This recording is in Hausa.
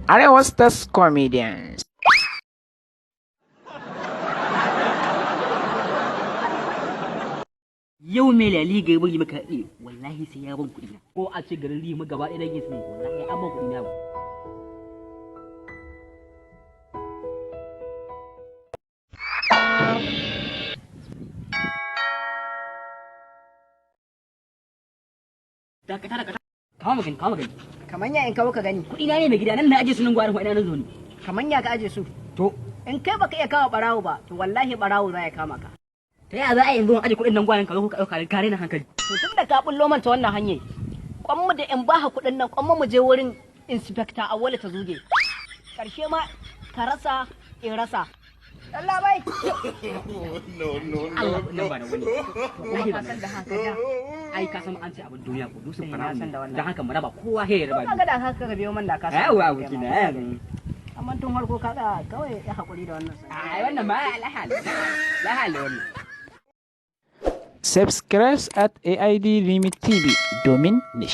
Arewa Stars Comedians. Yau mai lali ga bari maka haɗe wallahi sai ya ban kuɗi na ko a ce garin rima gaba ɗaya dangin su ne wallahi an ban kuɗi na ba. Dakata kawo magani Kamanya in kawo ka gani. kuɗi na ne mai gida nan na aje sunan gwarin ina nan zo ne. Kamanya ka aje su. To In kai baka iya kawo barawo ba, to wallahi barawo za ya kama ka. ta yaya za a yanzu aje kuɗin nan gwarin ka zo ka ɗauka kare na hankali. To tun da ka bullo manta wannan hanyar, kwan mu da in ba kuɗin nan, kwan mu je wurin inspector Awale ta zuge. Karshe ma ka rasa in rasa. Allah bai. Allah nan ba da wani. Wallahi ba san da haka da. Ai ka san an ce abin duniya ko dusun Na fara san da wannan. dan haka mu raba kowa he ya raba. Kaga da haka ka biyo man da ka san. Yawa wuki na. Amma tun farko kaga kawai ya hakuri da wannan. Ai wannan ba lahal. Lahal wannan. Subscribe at AID Remix TV domin nishaɗi.